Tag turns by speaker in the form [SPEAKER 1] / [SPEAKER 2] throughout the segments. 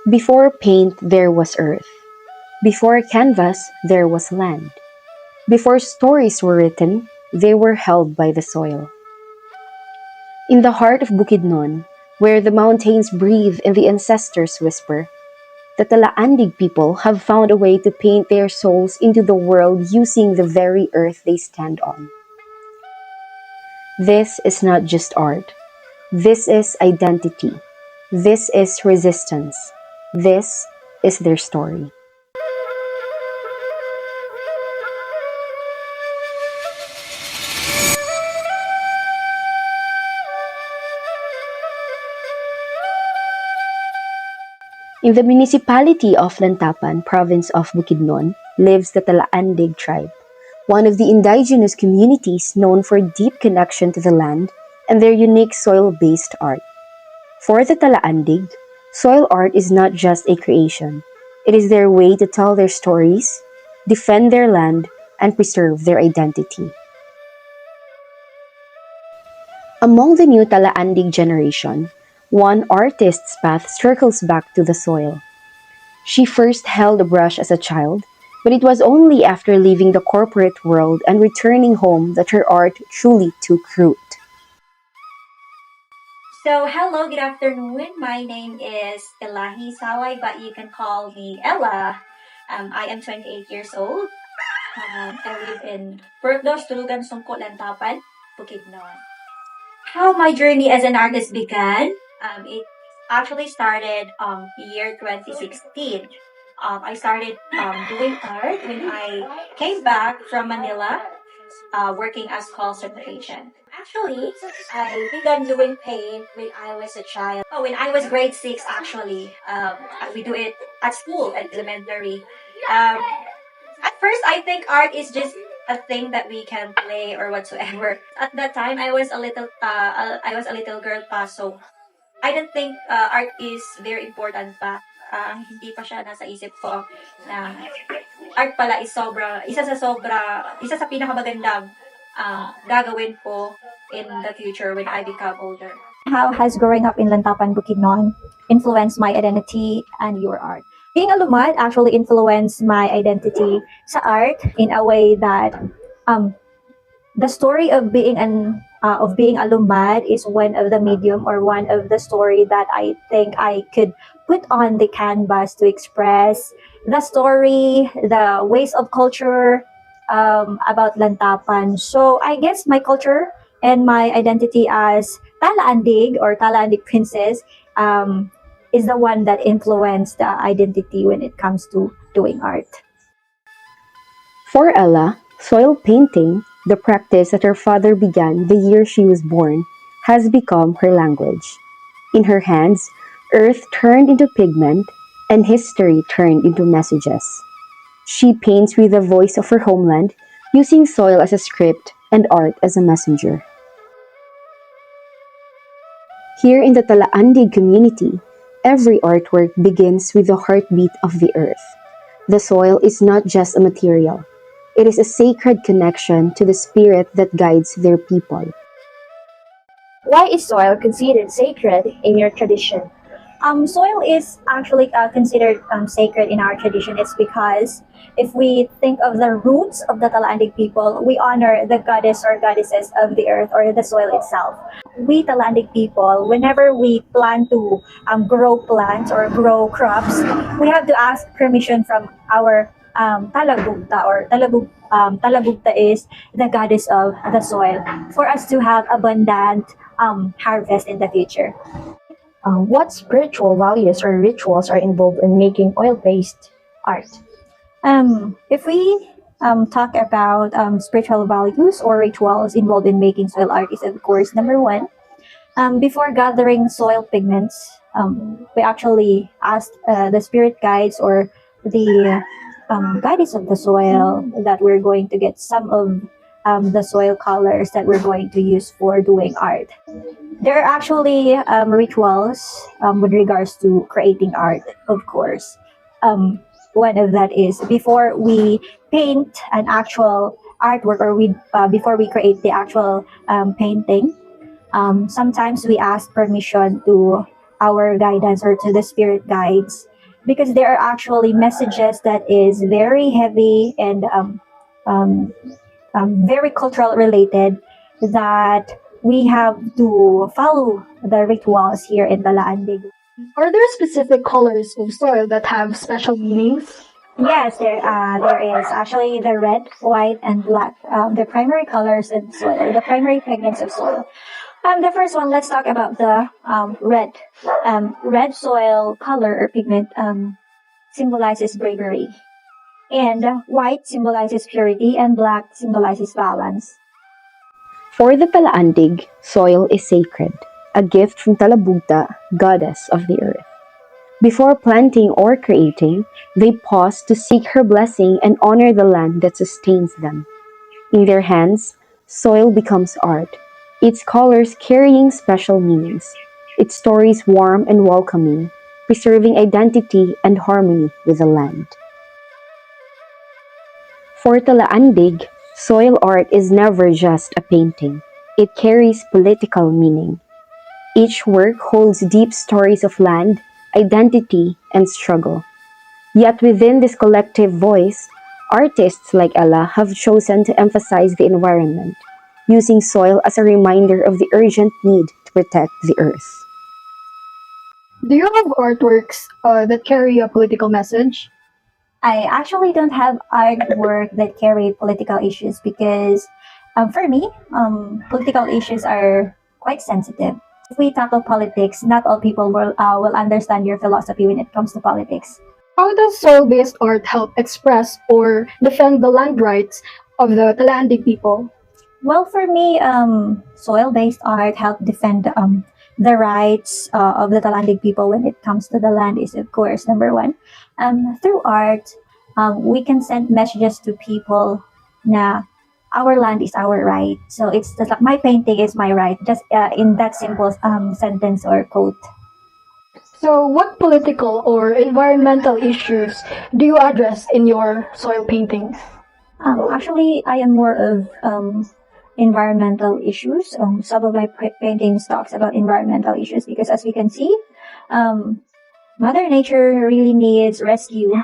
[SPEAKER 1] Before paint, there was earth. Before canvas, there was land. Before stories were written, they were held by the soil. In the heart of Bukidnon, where the mountains breathe and the ancestors whisper, the Talaandig people have found a way to paint their souls into the world using the very earth they stand on. This is not just art. This is identity. This is resistance. This is their story. In the municipality of Lantapan, province of Bukidnon, lives the Talaandig tribe, one of the indigenous communities known for deep connection to the land and their unique soil-based art. For the Talaandig, soil art is not just a creation. It is their way to tell their stories, defend their land, and preserve their identity. Among the new Talaandig generation, one artist's path circles back to the soil. She first held a brush as a child, but it was only after leaving the corporate world and returning home that her art truly took root.
[SPEAKER 2] So, hello, good afternoon. My name is Elahi Saway, but you can call me Ella. I am 28 years old. I live in Burgos, Tulugan, Sungko, Lantapan, Bukidnon. How my journey as an artist began? It actually started year 2016. I started doing art when I came back from Manila, working as call center agent. Actually, I began doing paint when I was a child. Oh, when I was grade 6, actually. We do it at school, at elementary. Um, at first, I think art is just a thing that we can play or whatsoever. At that time, I was a little girl pa, so I don't think art is very important pa. Hindi pa siya nasa isip ko na art pala is isa sa pinakamagandang gagawin ko in the future when I become older. How has growing up in Lantapan, Bukidnon influenced my identity and your art? Being a lumad actually influenced my identity sa art in a way that um, the story of being a lumad is one of the medium or one of the story that I think I could put on the canvas to express the story, the ways of culture about Lantapan. So I guess my culture and my identity as Talaandig or Talaandig princess is the one that influenced the identity when it comes to doing art.
[SPEAKER 1] For Ella, soil painting, the practice that her father began the year she was born, has become her language. In her hands, earth turned into pigment and history turned into messages. She paints with the voice of her homeland, using soil as a script and art as a messenger. Here in the Talaandig community, every artwork begins with the heartbeat of the earth. The soil is not just a material. It is a sacred connection to the spirit that guides their people.
[SPEAKER 2] Why is soil considered sacred in your tradition? Soil is actually considered sacred in our tradition. It's because if we think of the roots of the Talandig people, we honor the goddess or goddesses of the earth or the soil itself. We Talandig people, whenever we plan to grow plants or grow crops, we have to ask permission from our talabugta or talabugta is the goddess of the soil for us to have abundant harvest in the future.
[SPEAKER 3] What spiritual values or rituals are involved in making oil-based art?
[SPEAKER 2] If we talk about spiritual values or rituals involved in making soil art, is of course number one. Before gathering soil pigments, we actually asked the spirit guides or the goddess of the soil that we're going to get some of the soil colors that we're going to use for doing art. There are actually rituals with regards to creating art, of course. One of that is before we paint an actual artwork or before we create the actual painting, sometimes we ask permission to our guidance or to the spirit guides because there are actually messages that is very heavy and um, very cultural related that we have to follow the rituals here in Talaandig.
[SPEAKER 3] Are there specific colors of soil that have special meanings?
[SPEAKER 2] Yes, there is actually the red, white, and black, the primary colors in soil, or the primary pigments of soil. The first one, let's talk about the red. Red soil color or pigment symbolizes bravery, and white symbolizes purity, and black symbolizes balance.
[SPEAKER 1] For the Talaandig, soil is sacred, a gift from Talabugta, goddess of the earth. Before planting or creating, they pause to seek her blessing and honor the land that sustains them. In their hands, soil becomes art, its colors carrying special meanings, its stories warm and welcoming, preserving identity and harmony with the land. For Talaandig, soil art is never just a painting. It carries political meaning. Each work holds deep stories of land, identity, and struggle. Yet within this collective voice, artists like Ella have chosen to emphasize the environment, using soil as a reminder of the urgent need to protect the earth.
[SPEAKER 3] Do you have artworks that carry a political message?
[SPEAKER 2] I actually don't have artwork that carry political issues because, for me, political issues are quite sensitive. If we tackle politics, not all people will understand your philosophy when it comes to politics.
[SPEAKER 3] How does soil-based art help express or defend the land rights of the Talaandig people?
[SPEAKER 2] Well, for me, soil-based art help defend the rights of the Talaandig people when it comes to the land is, of course, number one. Through art, we can send messages to people na our land is our right. So it's just like my painting is my right, just in that simple sentence or quote.
[SPEAKER 3] So, what political or environmental issues do you address in your soil paintings?
[SPEAKER 2] Actually, I am more of environmental issues. Some of my paintings talks about environmental issues because, as we can see, Mother Nature really needs rescue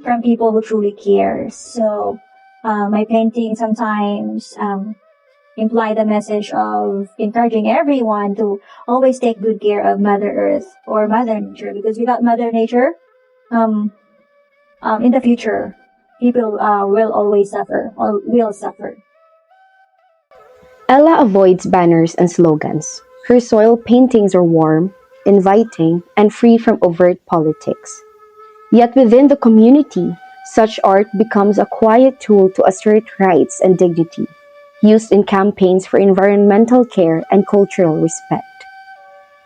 [SPEAKER 2] from people who truly care. So, my paintings sometimes imply the message of encouraging everyone to always take good care of Mother Earth or Mother Nature because without Mother Nature, um, in the future, people will always suffer or will suffer.
[SPEAKER 1] Ella avoids banners and slogans. Her soil paintings are warm, inviting, and free from overt politics. Yet within the community, such art becomes a quiet tool to assert rights and dignity, used in campaigns for environmental care and cultural respect.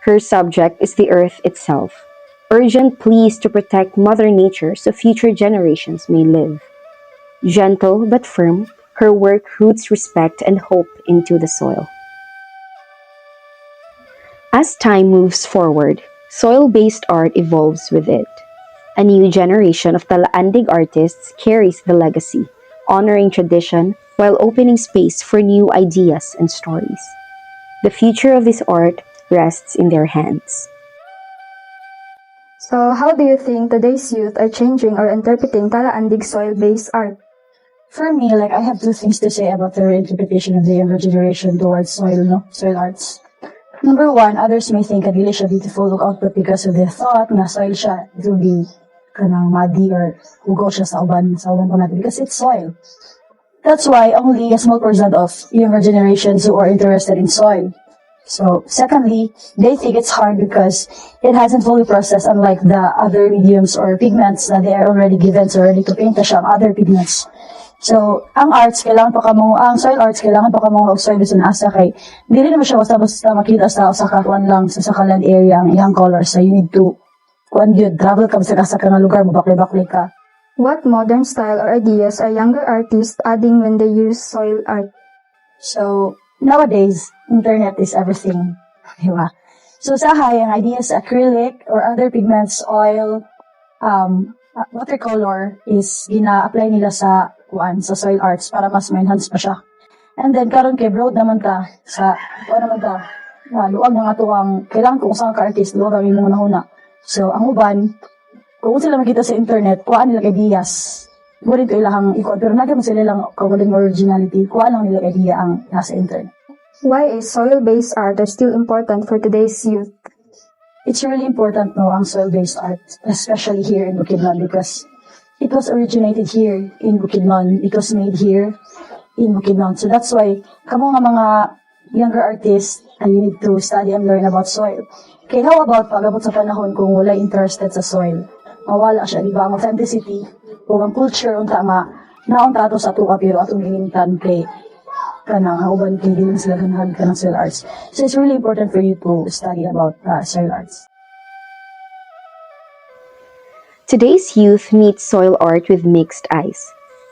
[SPEAKER 1] Her subject is the earth itself, urgent pleas to protect Mother Nature so future generations may live. Gentle but firm, her work roots respect and hope into the soil. As time moves forward, soil-based art evolves with it. A new generation of Talaandig artists carries the legacy, honoring tradition while opening space for new ideas and stories. The future of this art rests in their hands.
[SPEAKER 3] So, how do you think today's youth are changing or interpreting Talaandig soil-based art?
[SPEAKER 4] For me, like I have two things to say about the interpretation of the younger generation towards soil, no, soil arts. Number one, others may think that dili siya beautiful look output because of their thought na soil siya. It will be kanang muddy or hugo siya sa uban pa natin because it's soil. That's why only a small percent of younger generations who are interested in soil. So, secondly, they think it's hard because it hasn't fully processed unlike the other mediums or pigments na they are already given so ready to paint na siyang other pigments. So, ang soil arts, kailangan pa ka mo og-soil sa asa kay, dili naman siya basta-basta makita sa usa ka kuan lang, sa land area ang iyang colors. So, you need to, travel ka sa ka nga lugar, mabakli-bakli ka.
[SPEAKER 3] What modern style or ideas are younger artists adding when they use soil art?
[SPEAKER 4] So, nowadays, internet is everything. Diba? So, ang ideas acrylic or other pigments, oil, watercolor is gina-apply nila sa soil arts para mas ma-enhance pa siya. And then, karon kay broad naman luwag mga tuwang, kailangan kung saan ka artist, luwag kami muna huna. So, ang uban, kung sila makita sa internet, kuhaan nila ideas. Ngunit ito ilahang ikot, pero nagyan sila lang kawaling originality, kuhaan lang nila idea ang nasa internet.
[SPEAKER 3] Why is soil-based art still important for today's youth?
[SPEAKER 4] It's really important, no, ang soil-based art, especially here in Bukidnon, because it was originated here in Bukidnon. It was made here in Bukidnon. So that's why, kamo nga mga younger artists, you need to study and learn about soil. Okay, how about pag-abot sa panahon kung wala interested sa soil? Mawala siya, di ba? Ang authenticity, o ang culture, unta nga, naunta ato sa tuwa, pero atong hinintan kay kanang uban kay din sila ganahan kanang soil arts. So it's really important for you to study about soil arts.
[SPEAKER 1] Today's youth meet soil art with mixed eyes.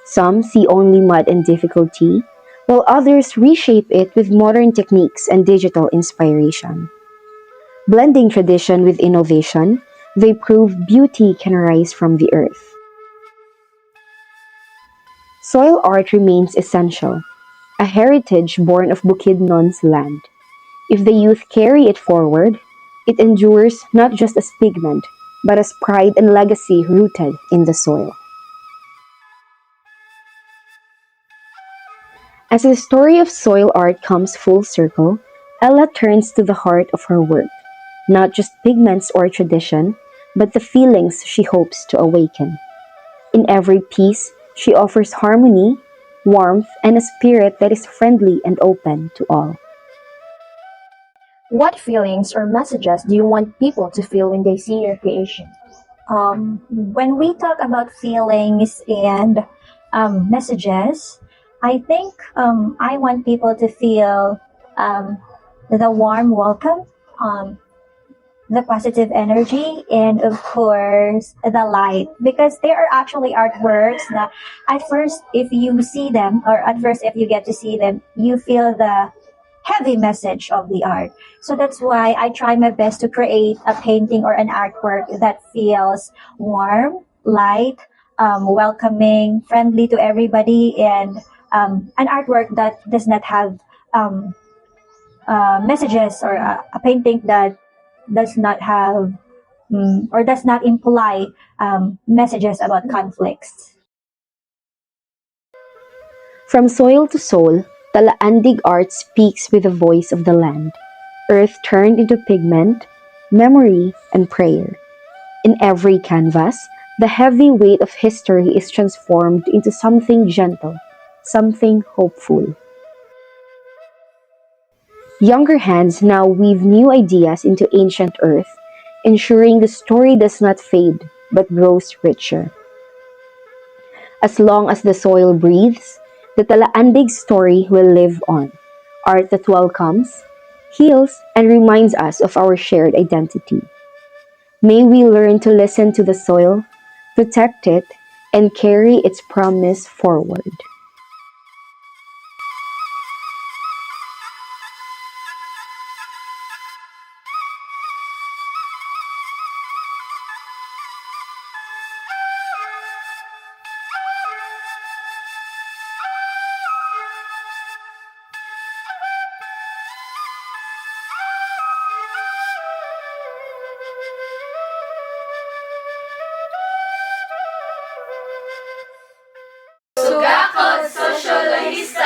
[SPEAKER 1] Some see only mud and difficulty, while others reshape it with modern techniques and digital inspiration. Blending tradition with innovation, they prove beauty can arise from the earth. Soil art remains essential, a heritage born of Bukidnon's land. If the youth carry it forward, it endures not just as pigment, but as pride and legacy rooted in the soil. As the story of soil art comes full circle, Ella turns to the heart of her work, not just pigments or tradition, but the feelings she hopes to awaken. In every piece, she offers harmony, warmth, and a spirit that is friendly and open to all.
[SPEAKER 5] What feelings or messages do you want people to feel when they see your creation?
[SPEAKER 2] When we talk about feelings and messages, I think I want people to feel the warm welcome, the positive energy, and of course the light, because they are actually artworks that at first if you see them, or at first if you get to see them, you feel the heavy message of the art. So that's why I try my best to create a painting or an artwork that feels warm, light, welcoming, friendly to everybody, and an artwork that does not have messages, or a painting that does not have or does not imply messages about conflicts.
[SPEAKER 1] From soil to soul, Talaandig art speaks with the voice of the land, earth turned into pigment, memory, and prayer. In every canvas, the heavy weight of history is transformed into something gentle, something hopeful. Younger hands now weave new ideas into ancient earth, ensuring the story does not fade but grows richer. As long as the soil breathes, the Talaandig story will live on. Art that welcomes, heals, and reminds us of our shared identity. May we learn to listen to the soil, protect it, and carry its promise forward.
[SPEAKER 6] Sugakot Sosyologista